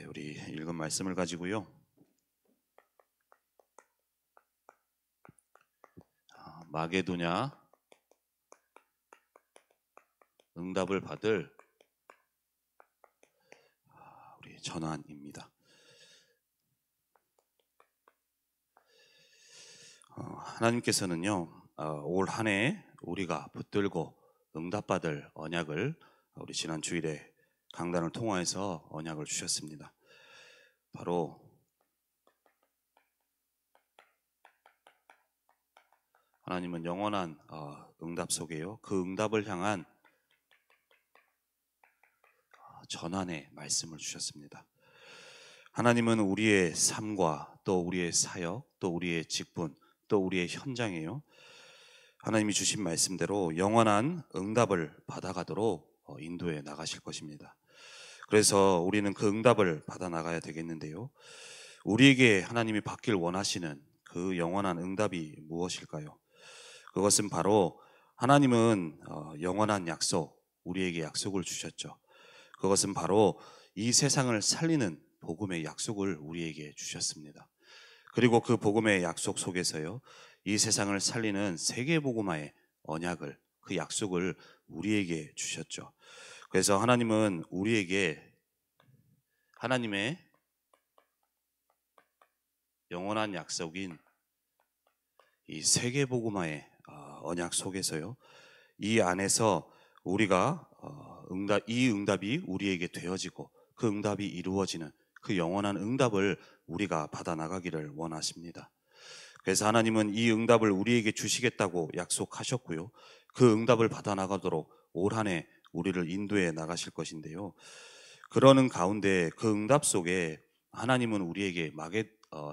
우리 읽은 말씀을 가지고요. 마게도냐 응답을 받을 우리 전환입니다. 하나님께서는요, 올 한 해 우리가 붙들고 응답받을 언약을 우리 지난 주일에 강단을 통하여서 언약을 주셨습니다. 바로 하나님은 영원한 응답 속에요, 그 응답을 향한 전환의 말씀을 주셨습니다. 하나님은 우리의 삶과 또 우리의 사역, 또 우리의 직분, 또 우리의 현장에요, 하나님이 주신 말씀대로 영원한 응답을 받아가도록 인도해 나가실 것입니다. 그래서 우리는 그 응답을 받아 나가야 되겠는데요, 우리에게 하나님이 받길 원하시는 그 영원한 응답이 무엇일까요? 그것은 바로 하나님은 영원한 약속, 우리에게 약속을 주셨죠. 그것은 바로 이 세상을 살리는 복음의 약속을 우리에게 주셨습니다. 그리고 그 복음의 약속 속에서요, 이 세상을 살리는 세계복음화의 언약을, 그 약속을 우리에게 주셨죠. 그래서 하나님은 우리에게 하나님의 영원한 약속인 이 세계복음화의 언약 속에서요, 이 안에서 우리가 이 응답이 우리에게 되어지고 그 응답이 이루어지는 그 영원한 응답을 우리가 받아 나가기를 원하십니다. 그래서 하나님은 이 응답을 우리에게 주시겠다고 약속하셨고요, 그 응답을 받아 나가도록 올 한 해 우리를 인도해 나가실 것인데요, 그러는 가운데 그 응답 속에 하나님은 우리에게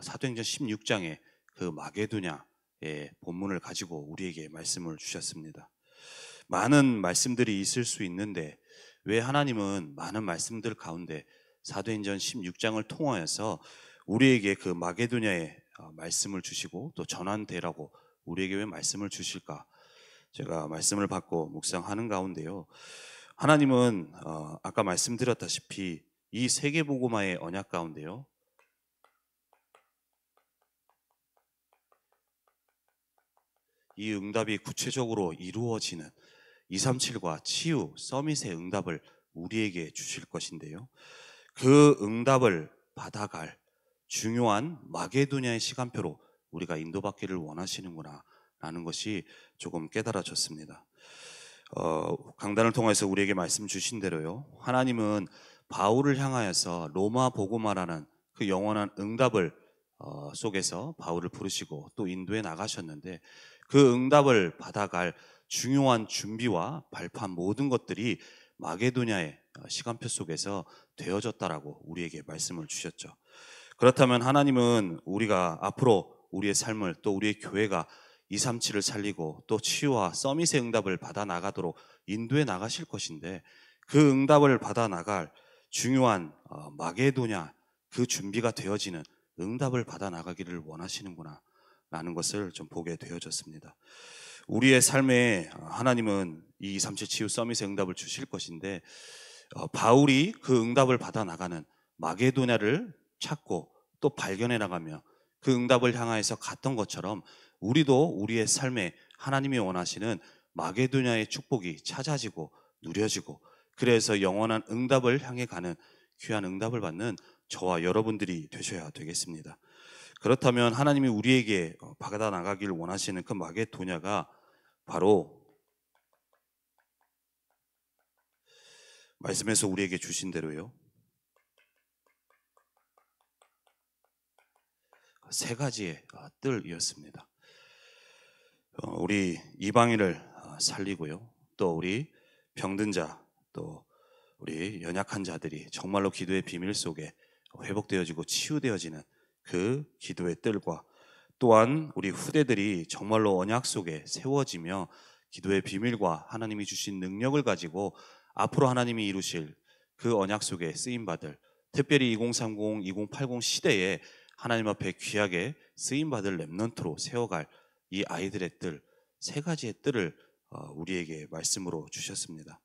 사도행전 16장에 그 마게도냐의 본문을 가지고 우리에게 말씀을 주셨습니다. 많은 말씀들이 있을 수 있는데 왜 하나님은 많은 말씀들 가운데 사도행전 16장을 통하여서 우리에게 그 마게도냐의 말씀을 주시고 또 전환되라고 우리에게 왜 말씀을 주실까? 제가 말씀을 받고 묵상하는 가운데요, 하나님은 아까 말씀드렸다시피 이 세계복음화의 언약 가운데요, 이 응답이 구체적으로 이루어지는 237과 치유, 서밋의 응답을 우리에게 주실 것인데요, 그 응답을 받아갈 중요한 마게도냐의 시간표로 우리가 인도받기를 원하시는구나 라는 것이 조금 깨달아졌습니다. 강단을 통해서 우리에게 말씀 주신 대로요, 하나님은 바울을 향하여서 로마 복음화라는 그 영원한 응답을 속에서 바울을 부르시고 또 인도에 나가셨는데, 그 응답을 받아갈 중요한 준비와 발판 모든 것들이 마게도냐의 시간표 속에서 되어졌다라고 우리에게 말씀을 주셨죠. 그렇다면 하나님은 우리가 앞으로 우리의 삶을, 또 우리의 교회가 237을 살리고 또 치유와 서밋의 응답을 받아 나가도록 인도해 나가실 것인데, 그 응답을 받아 나갈 중요한 마게도냐, 그 준비가 되어지는 응답을 받아 나가기를 원하시는구나 라는 것을 좀 보게 되어졌습니다. 우리의 삶에 하나님은 이 237 치유 서밋의 응답을 주실 것인데, 바울이 그 응답을 받아 나가는 마게도냐를 찾고 또 발견해 나가며 그 응답을 향하여서 갔던 것처럼 우리도 우리의 삶에 하나님이 원하시는 마게도냐의 축복이 찾아지고 누려지고, 그래서 영원한 응답을 향해 가는 귀한 응답을 받는 저와 여러분들이 되셔야 되겠습니다. 그렇다면 하나님이 우리에게 받아 나가기를 원하시는 그 마게도냐가 바로 말씀에서 우리에게 주신 대로요, 세 가지의 뜰이었습니다. 우리 이방인을 살리고요, 또 우리 병든 자, 또 우리 연약한 자들이 정말로 기도의 비밀 속에 회복되어지고 치유되어지는 그 기도의 뜰과, 또한 우리 후대들이 정말로 언약 속에 세워지며 기도의 비밀과 하나님이 주신 능력을 가지고 앞으로 하나님이 이루실 그 언약 속에 쓰임받을, 특별히 2030, 2080 시대에 하나님 앞에 귀하게 쓰임받을 렘넌트로 세워갈 이 아이들의 뜰, 세 가지의 뜰을 우리에게 말씀으로 주셨습니다.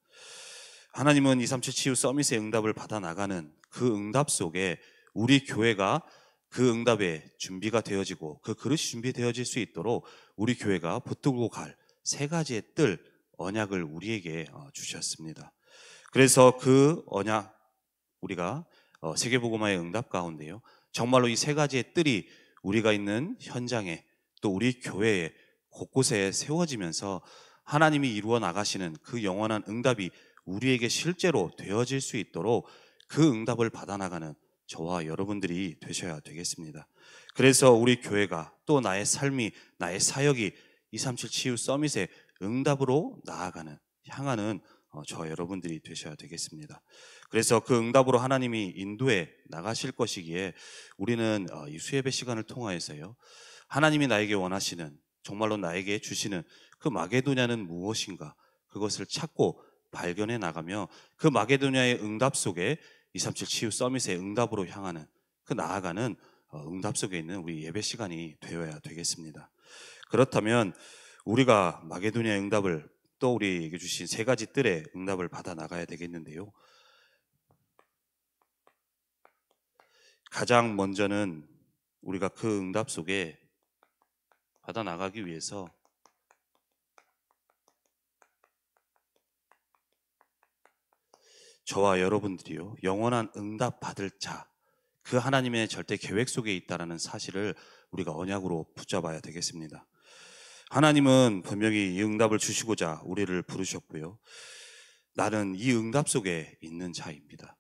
하나님은 237 치유 서밋의 응답을 받아 나가는 그 응답 속에 우리 교회가 그 응답에 준비가 되어지고 그 그릇이 준비되어질 수 있도록 우리 교회가 붙들고 갈 세 가지의 뜰 언약을 우리에게 주셨습니다. 그래서 그 언약 우리가 세계복음화의 응답 가운데요, 정말로 이 세 가지의 뜰이 우리가 있는 현장에 또 우리 교회에 곳곳에 세워지면서 하나님이 이루어 나가시는 그 영원한 응답이 우리에게 실제로 되어질 수 있도록 그 응답을 받아나가는 저와 여러분들이 되셔야 되겠습니다. 그래서 우리 교회가 또 나의 삶이, 나의 사역이 237 치유 서밋의 응답으로 나아가는, 향하는 저와 여러분들이 되셔야 되겠습니다. 그래서 그 응답으로 하나님이 인도해 나가실 것이기에 우리는 이 수예배 시간을 통하여서요, 하나님이 나에게 원하시는, 정말로 나에게 주시는 그 마게도냐는 무엇인가, 그것을 찾고 발견해 나가며 그 마게도냐의 응답 속에 237 치유 서밋의 응답으로 향하는, 그 나아가는 응답 속에 있는 우리 예배 시간이 되어야 되겠습니다. 그렇다면 우리가 마게도냐의 응답을, 또 우리에게 주신 세 가지 뜰의 응답을 받아 나가야 되겠는데요, 가장 먼저는 우리가 그 응답 속에 받아 나가기 위해서 저와 여러분들이요, 영원한 응답 받을 자, 그 하나님의 절대 계획 속에 있다는 사실을 우리가 언약으로 붙잡아야 되겠습니다. 하나님은 분명히 이 응답을 주시고자 우리를 부르셨고요, 나는 이 응답 속에 있는 자입니다.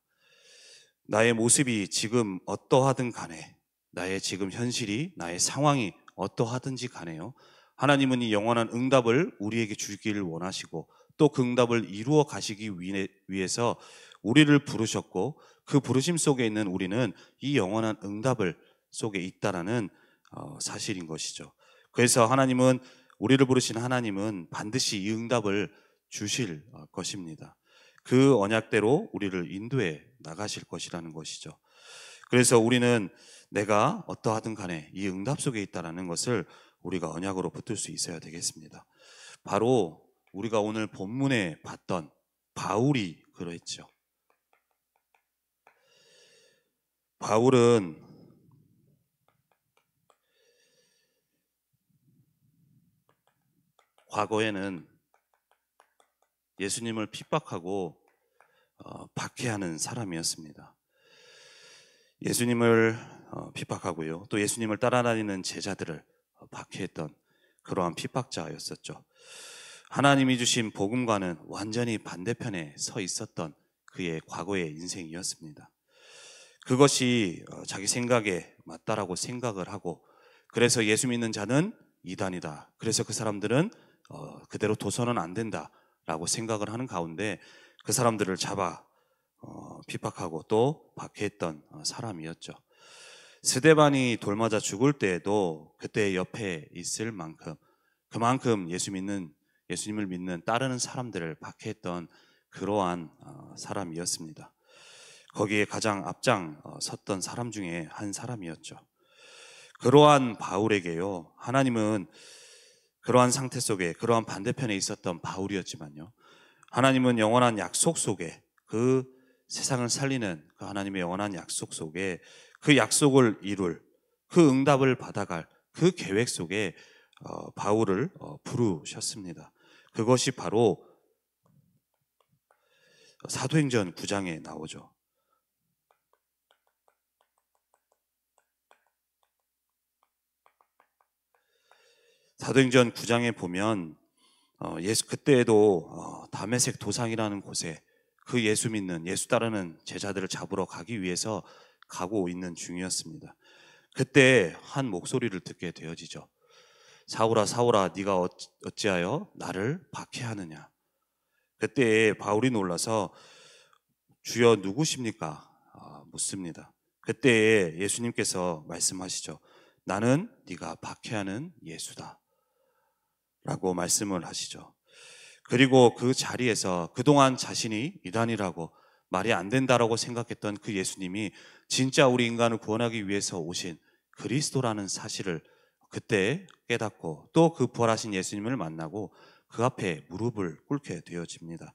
나의 모습이 지금 어떠하든 간에, 나의 지금 현실이, 나의 상황이 어떠하든지 간에요, 하나님은 이 영원한 응답을 우리에게 주기를 원하시고 또 그 응답을 이루어 가시기 위해서 우리를 부르셨고, 그 부르심 속에 있는 우리는 이 영원한 응답을 속에 있다라는 사실인 것이죠. 그래서 하나님은, 우리를 부르신 하나님은 반드시 이 응답을 주실 것입니다. 그 언약대로 우리를 인도해 나가실 것이라는 것이죠. 그래서 우리는 내가 어떠하든 간에 이 응답 속에 있다는 것을 우리가 언약으로 붙들 수 있어야 되겠습니다. 바로 우리가 오늘 본문에 봤던 바울이 그랬죠. 바울은 과거에는 예수님을 핍박하고 박해하는 사람이었습니다. 예수님을 핍박하고요, 또 예수님을 따라다니는 제자들을 박해했던 그러한 핍박자였었죠. 하나님이 주신 복음과는 완전히 반대편에 서 있었던 그의 과거의 인생이었습니다. 그것이 자기 생각에 맞다라고 생각을 하고, 그래서 예수 믿는 자는 이단이다, 그래서 그 사람들은 그대로 둬서는 안 된다라고 생각을 하는 가운데 그 사람들을 잡아 핍박하고 또 박해했던 사람이었죠. 스데반이 돌 맞아 죽을 때에도 그때 옆에 있을 만큼, 그만큼 예수님을 믿는 따르는 사람들을 박해했던 그러한 사람이었습니다. 거기에 가장 앞장 섰던 사람 중에 한 사람이었죠. 그러한 바울에게요, 하나님은 그러한 상태 속에, 그러한 반대편에 있었던 바울이었지만요, 하나님은 영원한 약속 속에, 그 세상을 살리는 그 하나님의 영원한 약속 속에, 그 약속을 이룰, 그 응답을 받아갈 그 계획 속에 바울을 부르셨습니다. 그것이 바로 사도행전 9장에 나오죠. 사도행전 9장에 보면 그때에도 다메섹 도상이라는 곳에 그 예수 믿는, 예수 따르는 제자들을 잡으러 가기 위해서 가고 있는 중이었습니다. 그때 한 목소리를 듣게 되어지죠. 사울아 사울아 네가 어찌하여 나를 박해하느냐. 그때 바울이 놀라서 주여 누구십니까? 묻습니다. 그때 예수님께서 말씀하시죠. 나는 네가 박해하는 예수다 라고 말씀을 하시죠. 그리고 그 자리에서 그동안 자신이 이단이라고, 말이 안 된다라고 생각했던 그 예수님이 진짜 우리 인간을 구원하기 위해서 오신 그리스도라는 사실을 그때 깨닫고, 또 그 부활하신 예수님을 만나고 그 앞에 무릎을 꿇게 되어집니다.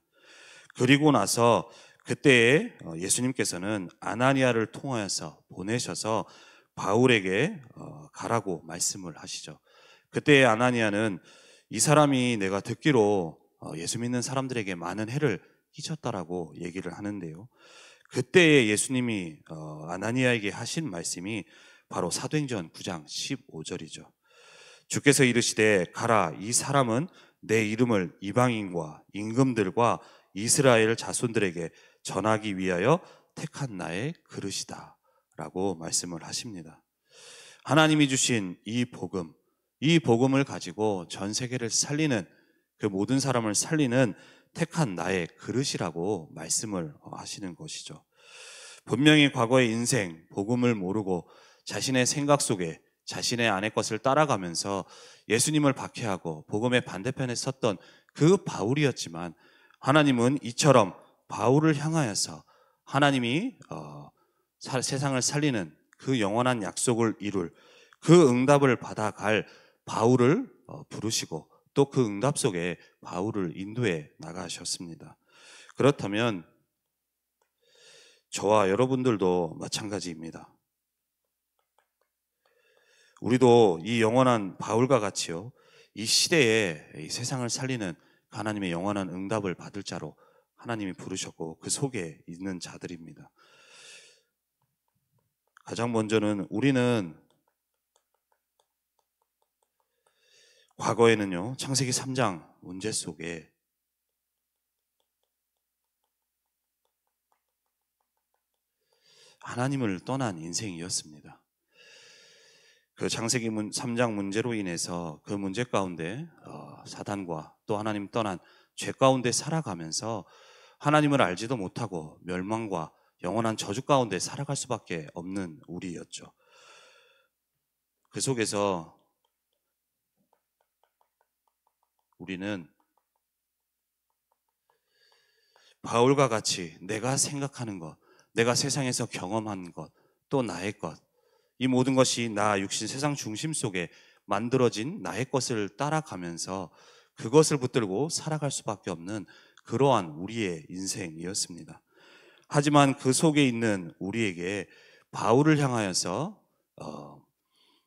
그리고 나서 그때에 예수님께서는 아나니아를 통하여서 보내셔서 바울에게 가라고 말씀을 하시죠. 그때 아나니아는 이 사람이 내가 듣기로 예수 믿는 사람들에게 많은 해를 끼쳤다라고 얘기를 하는데요. 그때에 예수님이 아나니아에게 하신 말씀이 바로 사도행전 9장 15절이죠. 주께서 이르시되 가라, 이 사람은 내 이름을 이방인과 임금들과 이스라엘 자손들에게 전하기 위하여 택한 나의 그릇이다 라고 말씀을 하십니다. 하나님이 주신 이 복음을 가지고 전 세계를 살리는, 그 모든 사람을 살리는 택한 나의 그릇이라고 말씀을 하시는 것이죠. 분명히 과거의 인생, 복음을 모르고 자신의 생각 속에 자신의 아내 것을 따라가면서 예수님을 박해하고 복음의 반대편에 섰던 그 바울이었지만, 하나님은 이처럼 바울을 향하여서 하나님이 세상을 살리는 그 영원한 약속을 이룰 그 응답을 받아갈 바울을 부르시고 또 그 응답 속에 바울을 인도해 나가셨습니다. 그렇다면 저와 여러분들도 마찬가지입니다. 우리도 이 영원한 바울과 같이요, 이 시대에 이 세상을 살리는 하나님의 영원한 응답을 받을 자로 하나님이 부르셨고 그 속에 있는 자들입니다. 가장 먼저는 우리는 과거에는요, 창세기 3장 문제 속에 하나님을 떠난 인생이었습니다. 그 창세기 3장 문제로 인해서 그 문제 가운데 사단과 또 하나님 떠난 죄 가운데 살아가면서 하나님을 알지도 못하고 멸망과 영원한 저주 가운데 살아갈 수밖에 없는 우리였죠. 그 속에서 우리는 바울과 같이 내가 생각하는 것, 내가 세상에서 경험한 것, 또 나의 것, 이 모든 것이 나 육신 세상 중심 속에 만들어진 나의 것을 따라가면서 그것을 붙들고 살아갈 수밖에 없는 그러한 우리의 인생이었습니다. 하지만 그 속에 있는 우리에게 바울을 향하여서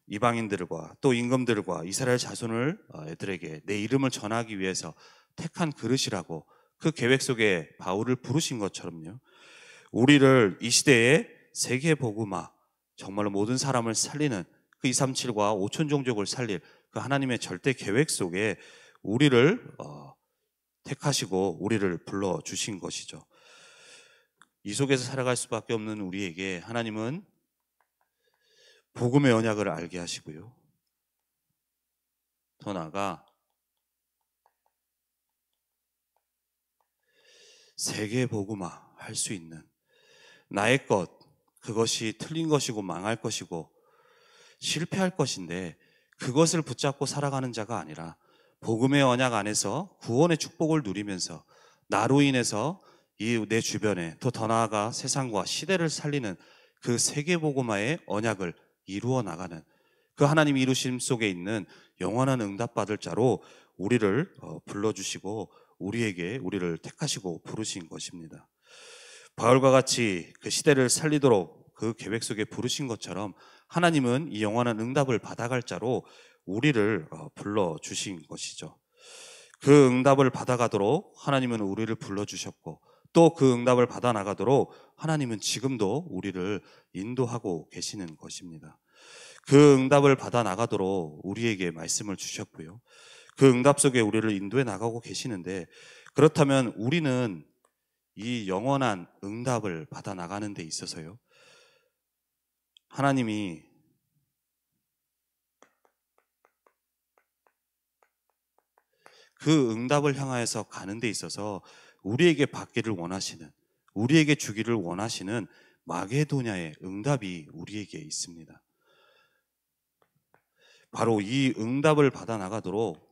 이방인들과 또 임금들과 이스라엘 자손을 애들에게 내 이름을 전하기 위해서 택한 그릇이라고 그 계획 속에 바울을 부르신 것처럼요, 우리를 이 시대에 세계 복음화, 정말로 모든 사람을 살리는 그 237과 5천 종족을 살릴 그 하나님의 절대 계획 속에 우리를 택하시고 우리를 불러주신 것이죠. 이 속에서 살아갈 수밖에 없는 우리에게 하나님은 복음의 언약을 알게 하시고요, 더 나아가 세계 복음화 할 수 있는 나의 것, 그것이 틀린 것이고 망할 것이고 실패할 것인데 그것을 붙잡고 살아가는 자가 아니라 복음의 언약 안에서 구원의 축복을 누리면서 나로 인해서 이 내 주변에 또 더 나아가 세상과 시대를 살리는 그 세계 복음화의 언약을 이루어 나가는 그 하나님 이루심 속에 있는 영원한 응답받을 자로 우리를 불러주시고 우리를 택하시고 부르신 것입니다. 바울과 같이 그 시대를 살리도록 그 계획 속에 부르신 것처럼 하나님은 이 영원한 응답을 받아갈 자로 우리를 불러주신 것이죠. 그 응답을 받아가도록 하나님은 우리를 불러주셨고 또 그 응답을 받아 나가도록 하나님은 지금도 우리를 인도하고 계시는 것입니다. 그 응답을 받아 나가도록 우리에게 말씀을 주셨고요, 그 응답 속에 우리를 인도해 나가고 계시는데, 그렇다면 우리는 이 영원한 응답을 받아 나가는 데 있어서요, 하나님이 그 응답을 향하여서 가는 데 있어서 우리에게 받기를 원하시는, 우리에게 주기를 원하시는 마게도냐의 응답이 우리에게 있습니다. 바로 이 응답을 받아 나가도록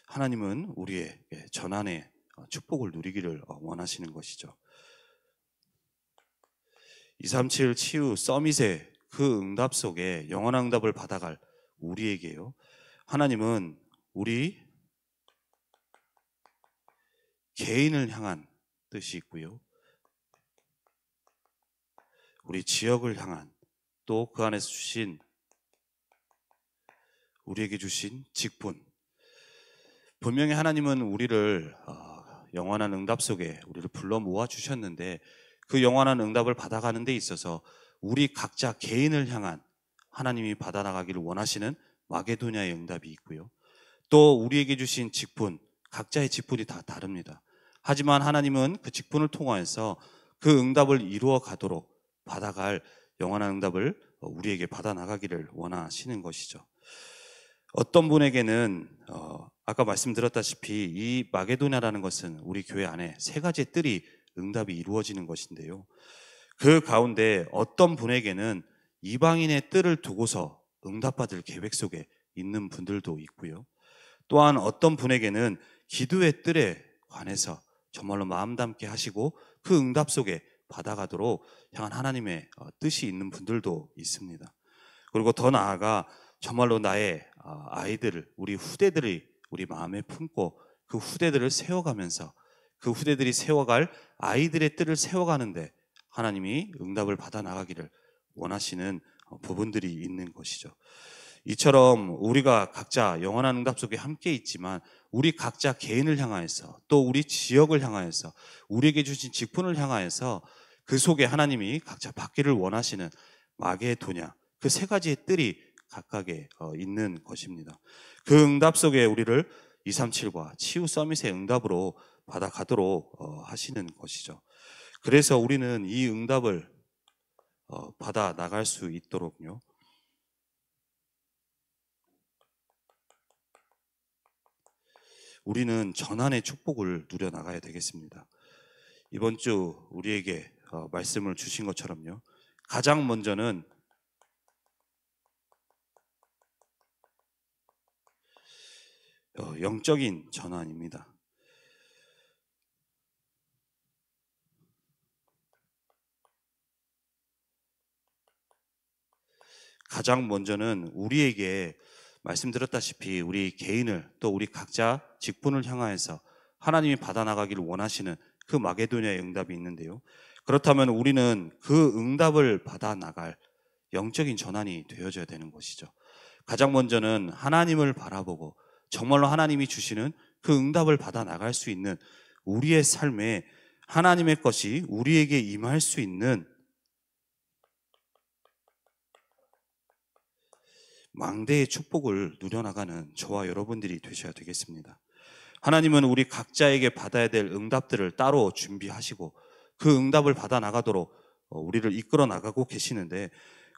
하나님은 우리의 전환의 축복을 누리기를 원하시는 것이죠. 237 치유 서밋의 그 응답 속에 영원한 응답을 받아갈 우리에게요, 하나님은 우리 개인을 향한 뜻이 있고요. 우리 지역을 향한, 또 그 안에서 우리에게 주신 직분. 분명히 하나님은 우리를 영원한 응답 속에 우리를 불러 모아 주셨는데, 그 영원한 응답을 받아가는 데 있어서 우리 각자 개인을 향한 하나님이 받아나가기를 원하시는 마게도냐의 응답이 있고요. 또 우리에게 주신 직분, 각자의 직분이 다 다릅니다. 하지만 하나님은 그 직분을 통하여서 그 응답을 이루어 가도록 받아갈 영원한 응답을 우리에게 받아나가기를 원하시는 것이죠. 어떤 분에게는 아까 말씀드렸다시피 이 마게도냐라는 것은 우리 교회 안에 세 가지의 뜰이 응답이 이루어지는 것인데요. 그 가운데 어떤 분에게는 이방인의 뜰을 두고서 응답받을 계획 속에 있는 분들도 있고요. 또한 어떤 분에게는 기도의 뜰에 관해서 정말로 마음 담게 하시고 그 응답 속에 받아가도록 향한 하나님의 뜻이 있는 분들도 있습니다. 그리고 더 나아가 정말로 나의 아이들을, 우리 후대들이 우리 마음에 품고 그 후대들을 세워가면서 그 후대들이 세워갈 아이들의 뜰을 세워가는데 하나님이 응답을 받아 나가기를 원하시는 부분들이 있는 것이죠. 이처럼 우리가 각자 영원한 응답 속에 함께 있지만 우리 각자 개인을 향하여서, 또 우리 지역을 향하여서, 우리에게 주신 직분을 향하여서 그 속에 하나님이 각자 받기를 원하시는 마게도냐, 그 세 가지의 뜰이 각각에 있는 것입니다. 그 응답 속에 우리를 237과 치유 서밋의 응답으로 받아가도록 하시는 것이죠. 그래서 우리는 이 응답을 받아 나갈 수 있도록요, 우리는 전환의 축복을 누려 나가야 되겠습니다. 이번 주 우리에게 말씀을 주신 것처럼요, 가장 먼저는 영적인 전환입니다. 가장 먼저는 우리에게 말씀드렸다시피 우리 개인을, 또 우리 각자 직분을 향하여서 하나님이 받아나가기를 원하시는 그 마게도냐의 응답이 있는데요. 그렇다면 우리는 그 응답을 받아나갈 영적인 전환이 되어져야 되는 것이죠. 가장 먼저는 하나님을 바라보고 정말로 하나님이 주시는 그 응답을 받아나갈 수 있는 우리의 삶에 하나님의 것이 우리에게 임할 수 있는 망대의 축복을 누려나가는 저와 여러분들이 되셔야 되겠습니다. 하나님은 우리 각자에게 받아야 될 응답들을 따로 준비하시고 그 응답을 받아 나가도록 우리를 이끌어 나가고 계시는데,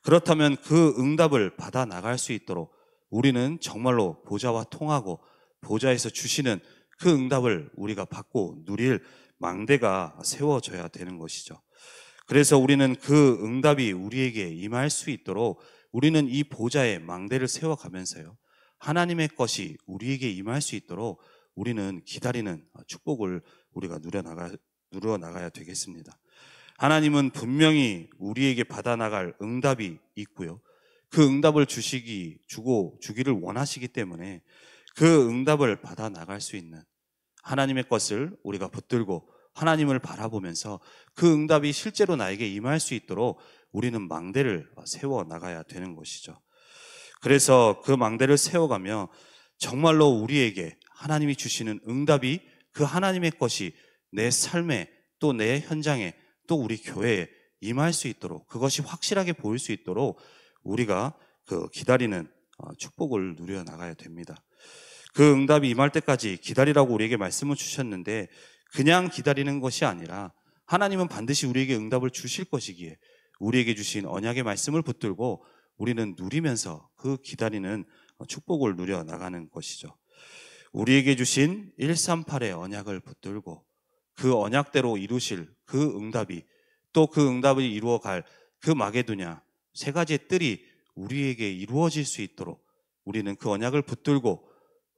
그렇다면 그 응답을 받아 나갈 수 있도록 우리는 정말로 보좌와 통하고 보좌에서 주시는 그 응답을 우리가 받고 누릴 망대가 세워져야 되는 것이죠. 그래서 우리는 그 응답이 우리에게 임할 수 있도록 우리는 이 보좌의 망대를 세워가면서요, 하나님의 것이 우리에게 임할 수 있도록 우리는 기다리는 축복을 우리가 누려나가야 되겠습니다. 하나님은 분명히 우리에게 받아나갈 응답이 있고요, 그 응답을 주기를 원하시기 때문에 그 응답을 받아나갈 수 있는 하나님의 것을 우리가 붙들고 하나님을 바라보면서 그 응답이 실제로 나에게 임할 수 있도록 우리는 망대를 세워 나가야 되는 것이죠. 그래서 그 망대를 세워가며 정말로 우리에게 하나님이 주시는 응답이, 그 하나님의 것이 내 삶에, 또 내 현장에, 또 우리 교회에 임할 수 있도록, 그것이 확실하게 보일 수 있도록 우리가 그 기다리는 축복을 누려 나가야 됩니다. 그 응답이 임할 때까지 기다리라고 우리에게 말씀을 주셨는데, 그냥 기다리는 것이 아니라 하나님은 반드시 우리에게 응답을 주실 것이기에 우리에게 주신 언약의 말씀을 붙들고 우리는 누리면서 그 기다리는 축복을 누려 나가는 것이죠. 우리에게 주신 138의 언약을 붙들고 그 언약대로 이루실 그 응답이, 또 그 응답을 이루어갈 그 마게도냐 세 가지의 뜰이 우리에게 이루어질 수 있도록 우리는 그 언약을 붙들고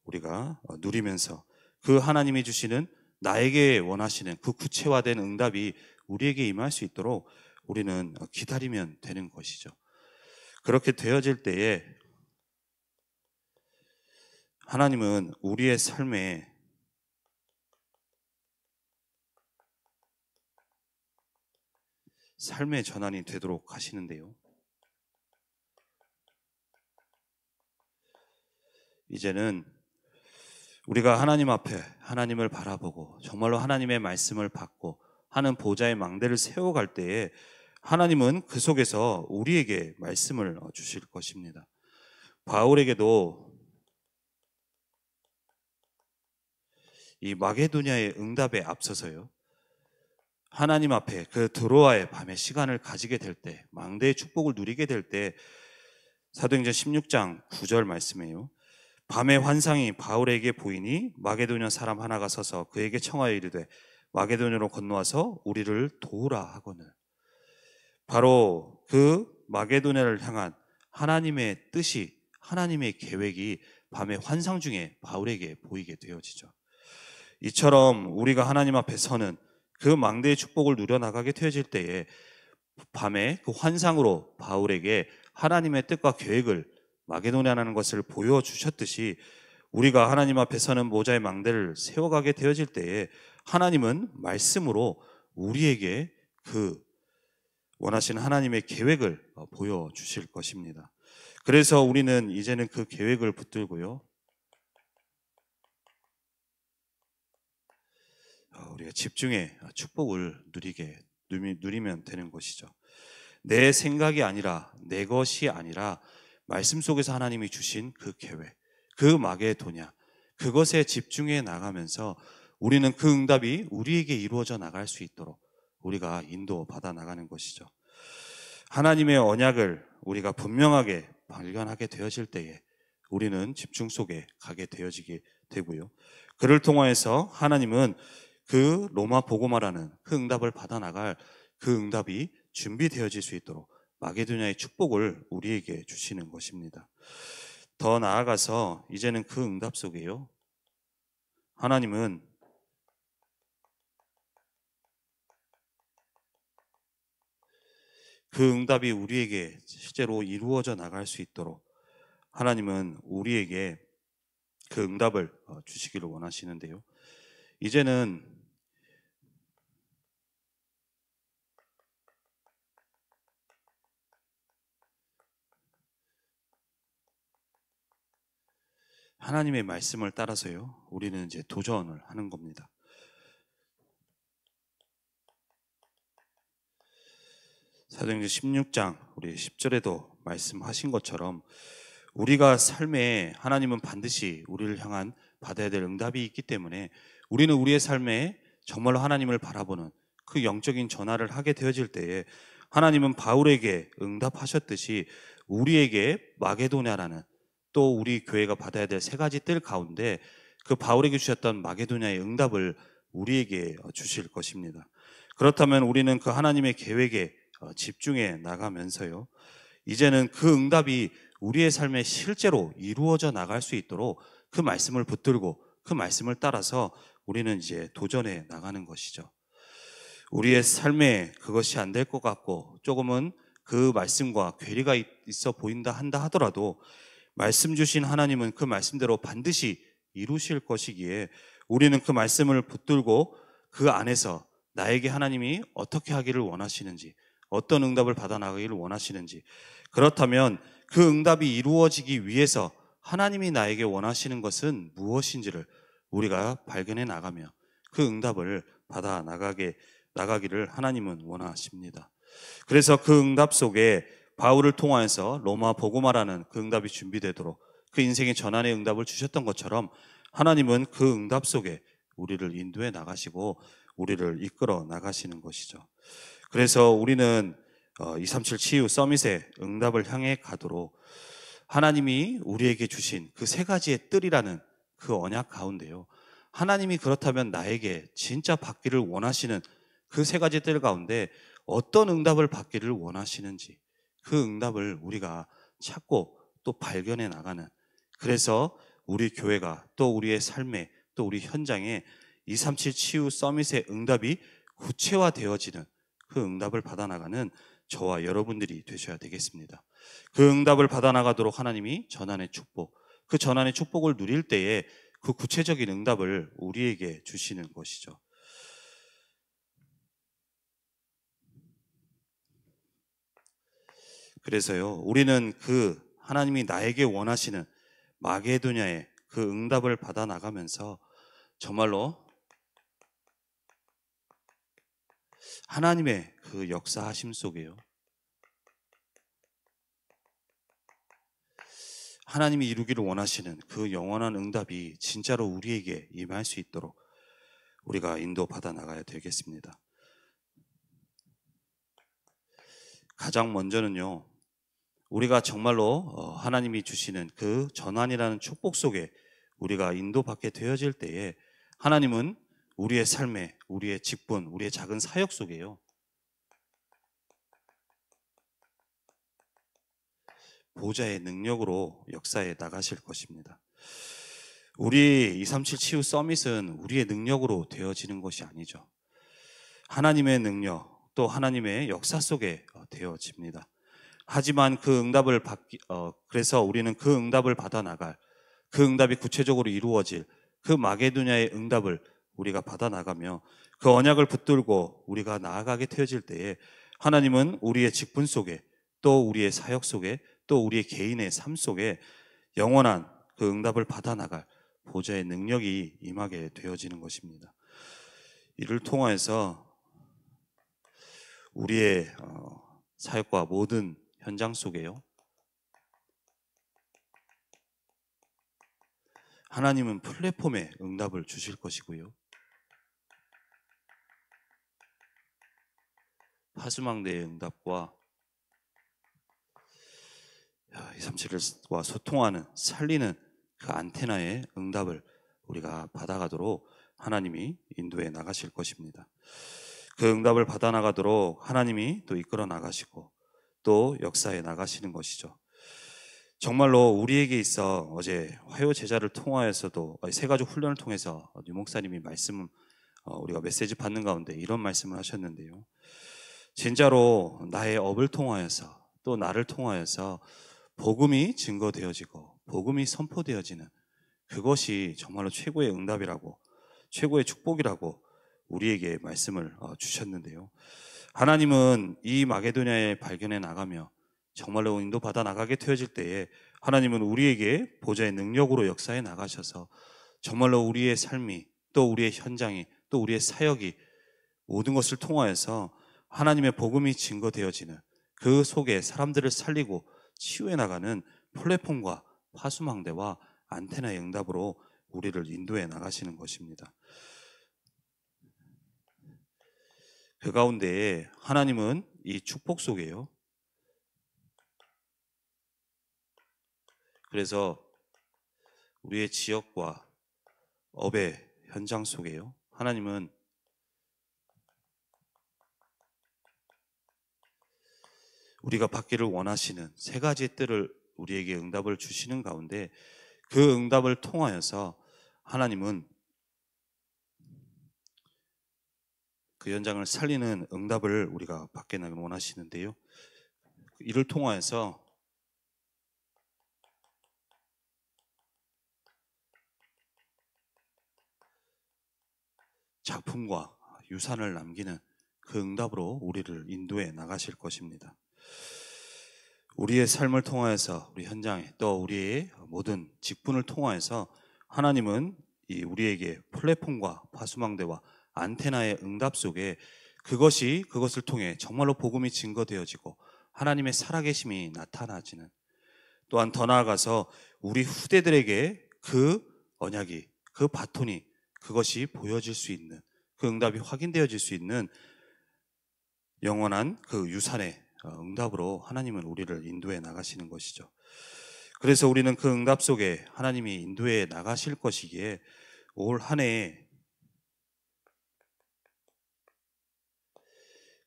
우리가 누리면서 그 하나님이 주시는 나에게 원하시는 그 구체화된 응답이 우리에게 임할 수 있도록 우리는 기다리면 되는 것이죠. 그렇게 되어질 때에 하나님은 우리의 삶에 삶의 전환이 되도록 하시는데요. 이제는 우리가 하나님 앞에 하나님을 바라보고 정말로 하나님의 말씀을 받고 하는 보좌의 망대를 세워갈 때에 하나님은 그 속에서 우리에게 말씀을 주실 것입니다. 바울에게도 이 마게도냐의 응답에 앞서서요, 하나님 앞에 그 드로아의 밤의 시간을 가지게 될 때, 망대의 축복을 누리게 될 때, 사도행전 16장 9절 말씀이에요. 밤의 환상이 바울에게 보이니 마게도냐 사람 하나가 서서 그에게 청하여 이르되 마게도냐로 건너와서 우리를 도우라 하거늘. 바로 그 마게도냐를 향한 하나님의 뜻이, 하나님의 계획이 밤의 환상 중에 바울에게 보이게 되어지죠. 이처럼 우리가 하나님 앞에 서는 그 망대의 축복을 누려나가게 되어질 때에 밤에 그 환상으로 바울에게 하나님의 뜻과 계획을 마게도냐라는 것을 보여주셨듯이 우리가 하나님 앞에 서는 모자의 망대를 세워가게 되어질 때에 하나님은 말씀으로 우리에게 그 원하시는 하나님의 계획을 보여주실 것입니다. 그래서 우리는 이제는 그 계획을 붙들고요, 우리가 집중해 축복을 누리면 되는 것이죠. 내 생각이 아니라, 내 것이 아니라 말씀 속에서 하나님이 주신 그 계획, 그 마게도냐, 그것에 집중해 나가면서 우리는 그 응답이 우리에게 이루어져 나갈 수 있도록 우리가 인도받아 나가는 것이죠. 하나님의 언약을 우리가 분명하게 발견하게 되어질 때에 우리는 집중 속에 가게 되어지게 되고요, 그를 통하여서 하나님은 그 로마 복음화라는 그 응답을 받아 나갈 그 응답이 준비되어질 수 있도록 마게도냐의 축복을 우리에게 주시는 것입니다. 더 나아가서 이제는 그 응답 속에요, 하나님은 그 응답이 우리에게 실제로 이루어져 나갈 수 있도록 하나님은 우리에게 그 응답을 주시기를 원하시는데요. 이제는 하나님의 말씀을 따라서요, 우리는 이제 도전을 하는 겁니다. 사도행전 16장 우리 10절에도 말씀하신 것처럼 우리가 삶에 하나님은 반드시 우리를 향한 받아야 될 응답이 있기 때문에 우리는 우리의 삶에 정말로 하나님을 바라보는 그 영적인 전화를 하게 되어질 때에 하나님은 바울에게 응답하셨듯이 우리에게 마게도냐라는, 또 우리 교회가 받아야 될 세 가지 뜰 가운데 그 바울에게 주셨던 마게도냐의 응답을 우리에게 주실 것입니다. 그렇다면 우리는 그 하나님의 계획에 집중해 나가면서요, 이제는 그 응답이 우리의 삶에 실제로 이루어져 나갈 수 있도록 그 말씀을 붙들고 그 말씀을 따라서 우리는 이제 도전해 나가는 것이죠. 우리의 삶에 그것이 안 될 것 같고 조금은 그 말씀과 괴리가 있어 보인다 한다 하더라도 말씀 주신 하나님은 그 말씀대로 반드시 이루실 것이기에 우리는 그 말씀을 붙들고 그 안에서 나에게 하나님이 어떻게 하기를 원하시는지, 어떤 응답을 받아 나가기를 원하시는지, 그렇다면 그 응답이 이루어지기 위해서 하나님이 나에게 원하시는 것은 무엇인지를 우리가 발견해 나가며 그 응답을 받아 나가기를 하나님은 원하십니다. 그래서 그 응답 속에 바울을 통하여서 로마 복음화라는 그 응답이 준비되도록 그 인생의 전환의 응답을 주셨던 것처럼 하나님은 그 응답 속에 우리를 인도해 나가시고 우리를 이끌어 나가시는 것이죠. 그래서 우리는 237 치유 서밋의 응답을 향해 가도록 하나님이 우리에게 주신 그 세 가지의 뜰이라는 그 언약 가운데요, 하나님이 그렇다면 나에게 진짜 받기를 원하시는 그 세 가지 뜰 가운데 어떤 응답을 받기를 원하시는지 그 응답을 우리가 찾고 또 발견해 나가는, 그래서 우리 교회가 또 우리의 삶에 또 우리 현장에 237 치유 서밋의 응답이 구체화되어지는 그 응답을 받아나가는 저와 여러분들이 되셔야 되겠습니다. 그 응답을 받아나가도록 하나님이 전환의 축복, 그 전환의 축복을 누릴 때에 그 구체적인 응답을 우리에게 주시는 것이죠. 그래서요, 우리는 그 하나님이 나에게 원하시는 마게도냐의 그 응답을 받아 나가면서 정말로 하나님의 그 역사하심 속에요, 하나님이 이루기를 원하시는 그 영원한 응답이 진짜로 우리에게 임할 수 있도록 우리가 인도받아 나가야 되겠습니다. 가장 먼저는요, 우리가 정말로 하나님이 주시는 그 전환이라는 축복 속에 우리가 인도받게 되어질 때에 하나님은 우리의 삶에, 우리의 직분, 우리의 작은 사역 속에요, 보좌의 능력으로 역사에 나가실 것입니다. 우리 237 치유 서밋은 우리의 능력으로 되어지는 것이 아니죠. 하나님의 능력, 또 하나님의 역사 속에 되어집니다. 하지만 그 응답을 그래서 우리는 그 응답을 받아 나갈, 그 응답이 구체적으로 이루어질 그 마게도냐의 응답을 우리가 받아 나가며 그 언약을 붙들고 우리가 나아가게 되어질 때에 하나님은 우리의 직분 속에, 또 우리의 사역 속에, 또 우리의 개인의 삶 속에 영원한 그 응답을 받아 나갈 보좌의 능력이 임하게 되어지는 것입니다. 이를 통하여서 우리의 사역과 모든 현장 속에요, 하나님은 플랫폼에 응답을 주실 것이고요, 파수망대의 응답과 237과 소통하는, 살리는 그 안테나의 응답을 우리가 받아가도록 하나님이 인도해 나가실 것입니다. 그 응답을 받아 나가도록 하나님이 또 이끌어 나가시고 또 역사에 나가시는 것이죠. 정말로 우리에게 있어 어제 화요 제자를 통하여서도 세가족 훈련을 통해서 유 목사님이 말씀, 우리가 메시지 받는 가운데 이런 말씀을 하셨는데요, 진짜로 나의 업을 통하여서 또 나를 통하여서 복음이 증거되어지고 복음이 선포되어지는 그것이 정말로 최고의 응답이라고, 최고의 축복이라고 우리에게 말씀을 주셨는데요, 하나님은 이 마게도냐에 발견해 나가며 정말로 인도받아 나가게 되어질 때에 하나님은 우리에게 보좌의 능력으로 역사해 나가셔서 정말로 우리의 삶이, 또 우리의 현장이, 또 우리의 사역이 모든 것을 통하여서 하나님의 복음이 증거되어지는 그 속에 사람들을 살리고 치유해 나가는 플랫폼과 파수망대와 안테나의 응답으로 우리를 인도해 나가시는 것입니다. 그 가운데에 하나님은 이 축복 속에요, 그래서 우리의 지역과 업의 현장 속에요, 하나님은 우리가 받기를 원하시는 세 가지의 뜻을 우리에게 응답을 주시는 가운데 그 응답을 통하여서 하나님은 그 현장을 살리는 응답을 우리가 받게 나길 원하시는데요, 이를 통하여서 작품과 유산을 남기는 그 응답으로 우리를 인도해 나가실 것입니다. 우리의 삶을 통하여서, 우리 현장에, 또 우리의 모든 직분을 통하여서 하나님은 우리에게 플랫폼과 파수망대와 안테나의 응답 속에 그것을 통해 정말로 복음이 증거되어지고 하나님의 살아계심이 나타나지는, 또한 더 나아가서 우리 후대들에게 그 언약이, 그 바톤이, 그것이 보여질 수 있는, 그 응답이 확인되어질 수 있는 영원한 그 유산의 응답으로 하나님은 우리를 인도해 나가시는 것이죠. 그래서 우리는 그 응답 속에 하나님이 인도해 나가실 것이기에 올 한 해,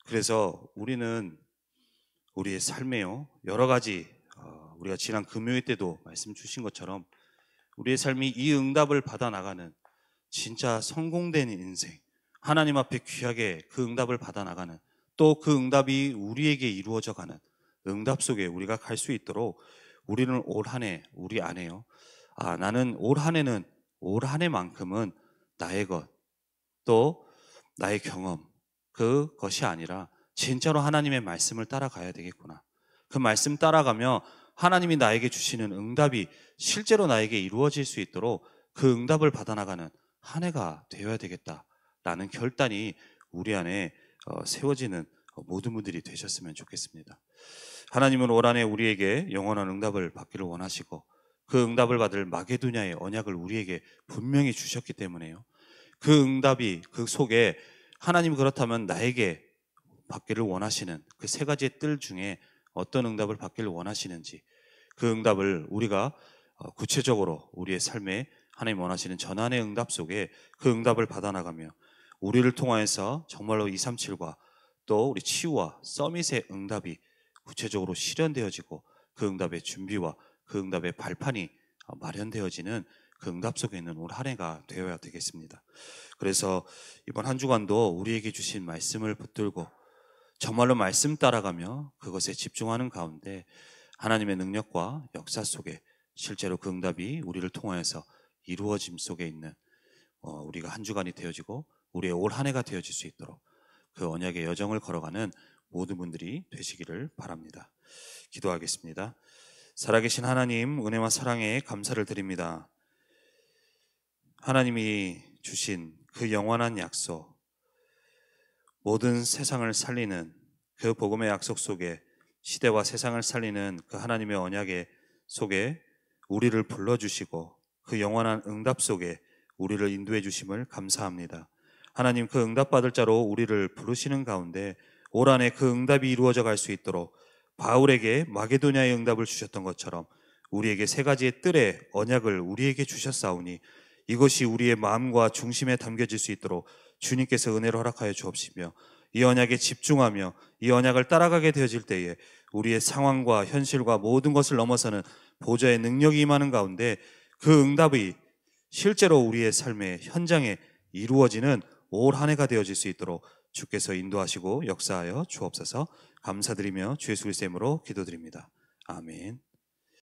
그래서 우리는 우리의 삶에요, 여러 가지 우리가 지난 금요일 때도 말씀 주신 것처럼 우리의 삶이 이 응답을 받아 나가는 진짜 성공된 인생, 하나님 앞에 귀하게 그 응답을 받아 나가는, 또 그 응답이 우리에게 이루어져 가는 응답 속에 우리가 갈 수 있도록 우리는 올 한 해, 우리 안에요, 나는 올 한 해는 올 한 해만큼은 나의 것, 또 나의 경험, 그것이 아니라 진짜로 하나님의 말씀을 따라가야 되겠구나, 그 말씀 따라가며 하나님이 나에게 주시는 응답이 실제로 나에게 이루어질 수 있도록 그 응답을 받아나가는 한 해가 되어야 되겠다라는 결단이 우리 안에 세워지는 모든 분들이 되셨으면 좋겠습니다. 하나님은 올 한 해 우리에게 영원한 응답을 받기를 원하시고 그 응답을 받을 마게도냐의 언약을 우리에게 분명히 주셨기 때문에요. 그 응답이 그 속에 하나님 그렇다면 나에게 받기를 원하시는 그 세 가지의 뜰 중에 어떤 응답을 받기를 원하시는지 그 응답을 우리가 구체적으로 우리의 삶에 하나님 원하시는 전환의 응답 속에 그 응답을 받아나가며 우리를 통하여서 정말로 237과 또 우리 치유와 서밋의 응답이 구체적으로 실현되어지고 그 응답의 준비와 그 응답의 발판이 마련되어지는 그 응답 속에 있는 올 한 해가 되어야 되겠습니다. 그래서 이번 한 주간도 우리에게 주신 말씀을 붙들고 정말로 말씀 따라가며 그것에 집중하는 가운데 하나님의 능력과 역사 속에 실제로 그 응답이 우리를 통하여서 이루어짐 속에 있는 우리가 한 주간이 되어지고 우리의 올 한 해가 되어질 수 있도록 그 언약의 여정을 걸어가는 모든 분들이 되시기를 바랍니다. 기도하겠습니다. 살아계신 하나님, 은혜와 사랑에 감사를 드립니다. 하나님이 주신 그 영원한 약속, 모든 세상을 살리는 그 복음의 약속 속에 시대와 세상을 살리는 그 하나님의 언약의 속에 우리를 불러주시고 그 영원한 응답 속에 우리를 인도해 주심을 감사합니다. 하나님, 그 응답받을 자로 우리를 부르시는 가운데 올 한 해 그 응답이 이루어져 갈 수 있도록 바울에게 마게도냐의 응답을 주셨던 것처럼 우리에게 세 가지의 뜰의 언약을 우리에게 주셨사오니 이것이 우리의 마음과 중심에 담겨질 수 있도록 주님께서 은혜를 허락하여 주옵시며 이 언약에 집중하며 이 언약을 따라가게 되어질 때에 우리의 상황과 현실과 모든 것을 넘어서는 보좌의 능력이 임하는 가운데 그 응답이 실제로 우리의 삶의 현장에 이루어지는 올 한 해가 되어질 수 있도록 주께서 인도하시고 역사하여 주옵소서. 감사드리며 주 예수 그리스도의 이름으로 기도드립니다. 아멘.